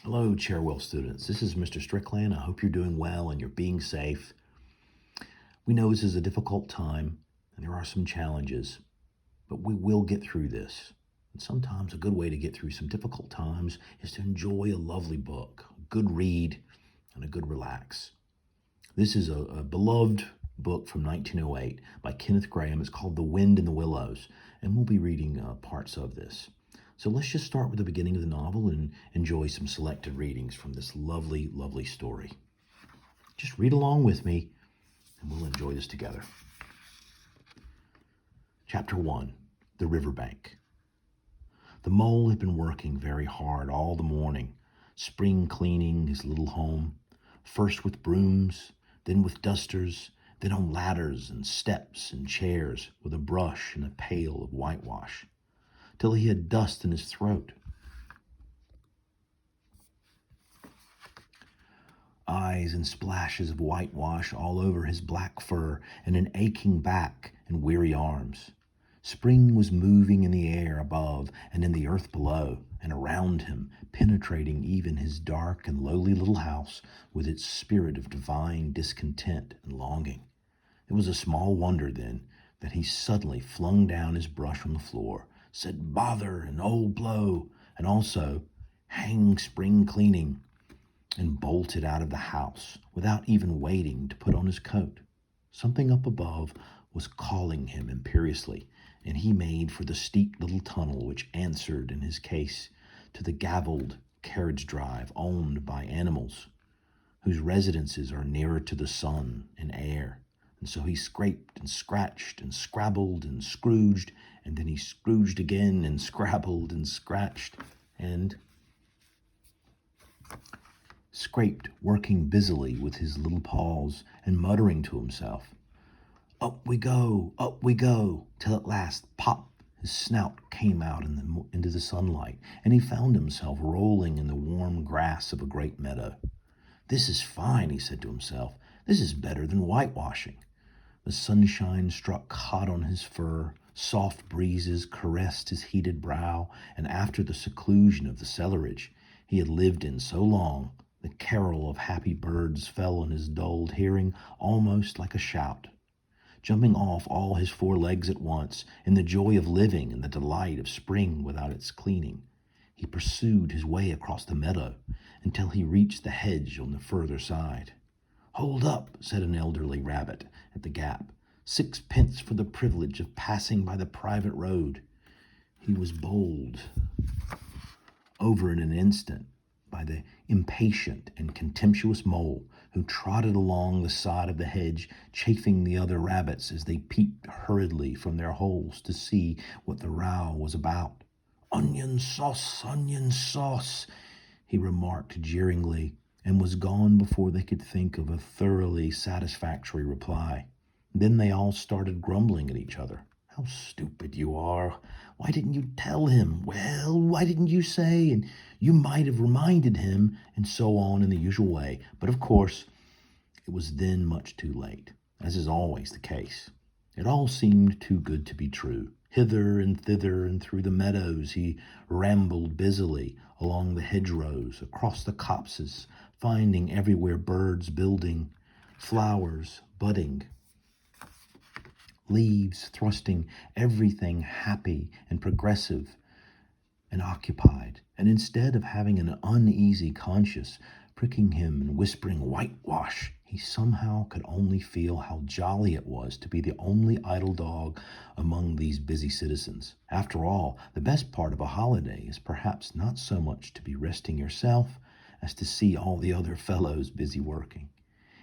Hello, Chairwell students. This is Mr. Strickland. I hope you're doing well and you're being safe. We know this is a difficult time and there are some challenges, but we will get through this. And sometimes a good way to get through some difficult times is to enjoy a lovely book, a good read, and a good relax. This is a beloved book from 1908 by Kenneth Grahame. It's called The Wind in the Willows, and we'll be reading parts of this. So let's just start with the beginning of the novel and enjoy some selected readings from this lovely, lovely story. Just read along with me, and we'll enjoy this together. Chapter 1, The Riverbank. The mole had been working very hard all the morning, spring cleaning his little home, first with brooms, then with dusters, then on ladders and steps and chairs with a brush and a pail of whitewash, till he had dust in his throat. Eyes and splashes of whitewash all over his black fur and an aching back and weary arms. Spring was moving in the air above and in the earth below and around him, penetrating even his dark and lowly little house with its spirit of divine discontent and longing. It was a small wonder, then, that he suddenly flung down his brush on the floor, said bother and old blow, and also hang spring cleaning, and bolted out of the house without even waiting to put on his coat. Something up above was calling him imperiously, and he made for the steep little tunnel which answered, in his case, to the gavelled carriage drive owned by animals, whose residences are nearer to the sun and air. And so he scraped and scratched and scrabbled and scrooged, and then he scrooged again and scrabbled and scratched and scraped, working busily with his little paws and muttering to himself. Up we go, till at last, pop, his snout came out into the sunlight, and he found himself rolling in the warm grass of a great meadow. This is fine, he said to himself. This is better than whitewashing. The sunshine struck hot on his fur, soft breezes caressed his heated brow, and after the seclusion of the cellarage he had lived in so long, the carol of happy birds fell on his dulled hearing almost like a shout. Jumping off all his four legs at once, in the joy of living and the delight of spring without its cleaning, he pursued his way across the meadow until he reached the hedge on the further side. Hold up, said an elderly rabbit at the gap. 6 pence for the privilege of passing by the private road. He was bowled over in an instant by the impatient and contemptuous mole, who trotted along the side of the hedge, chaffing the other rabbits as they peeped hurriedly from their holes to see what the row was about. Onion sauce, he remarked jeeringly, and was gone before they could think of a thoroughly satisfactory reply. Then they all started grumbling at each other. How stupid you are. Why didn't you tell him? Well, why didn't you say? And you might have reminded him, and so on in the usual way. But of course, it was then much too late, as is always the case. It all seemed too good to be true. Hither and thither and through the meadows he rambled busily, along the hedgerows, across the copses, finding everywhere birds building, flowers budding, leaves thrusting, everything happy and progressive and occupied. And instead of having an uneasy conscience pricking him and whispering whitewash, he somehow could only feel how jolly it was to be the only idle dog among these busy citizens. After all, the best part of a holiday is perhaps not so much to be resting yourself as to see all the other fellows busy working.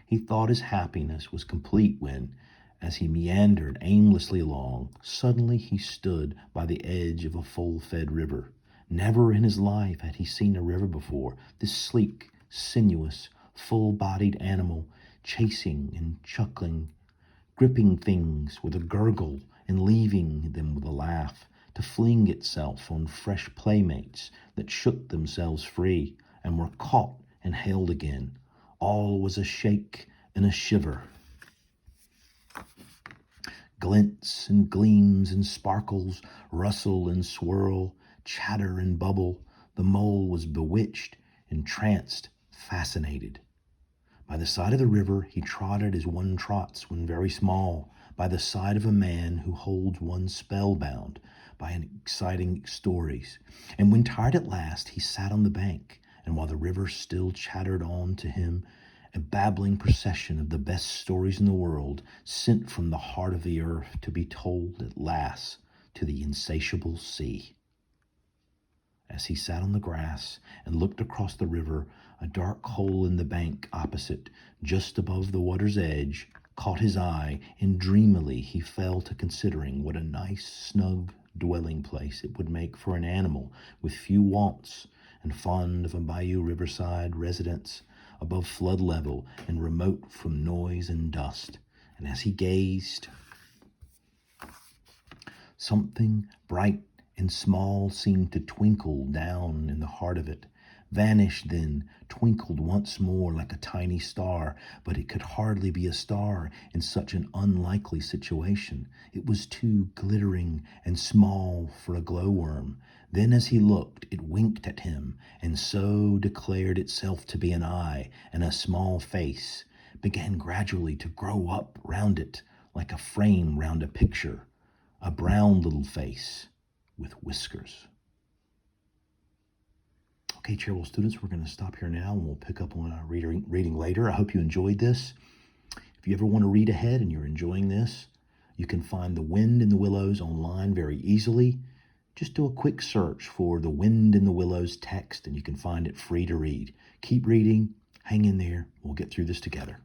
He thought his happiness was complete when, as he meandered aimlessly along, suddenly he stood by the edge of a full-fed river. Never in his life had he seen a river before, this sleek, sinuous, full-bodied animal, chasing and chuckling, gripping things with a gurgle and leaving them with a laugh, to fling itself on fresh playmates that shook themselves free and were caught and held again. All was a shake and a shiver. Glints and gleams and sparkles, rustle and swirl, chatter and bubble. The mole was bewitched entranced, fascinated. By the side of the river he trotted as one trots when very small, by the side of a man who holds one spellbound by exciting stories. And when tired at last, he sat on the bank, and while the river still chattered on to him, a babbling procession of the best stories in the world, sent from the heart of the earth to be told at last to the insatiable sea. As he sat on the grass and looked across the river, a dark hole in the bank opposite, just above the water's edge, caught his eye, and dreamily he fell to considering what a nice, snug dwelling place it would make for an animal with few wants and fond of a bayou riverside residence above flood level and remote from noise and dust. And as he gazed, something bright and small seemed to twinkle down in the heart of it, vanished then, twinkled once more like a tiny star, but it could hardly be a star in such an unlikely situation. It was too glittering and small for a glowworm. Then as he looked, it winked at him, and so declared itself to be an eye, and a small face began gradually to grow up round it, like a frame round a picture, a brown little face with whiskers. Okay, Cherville students, we're going to stop here now and we'll pick up on our reading later. I hope you enjoyed this. If you ever want to read ahead and you're enjoying this, you can find The Wind in the Willows online very easily. Just do a quick search for The Wind in the Willows text and you can find it free to read. Keep reading, hang in there, we'll get through this together.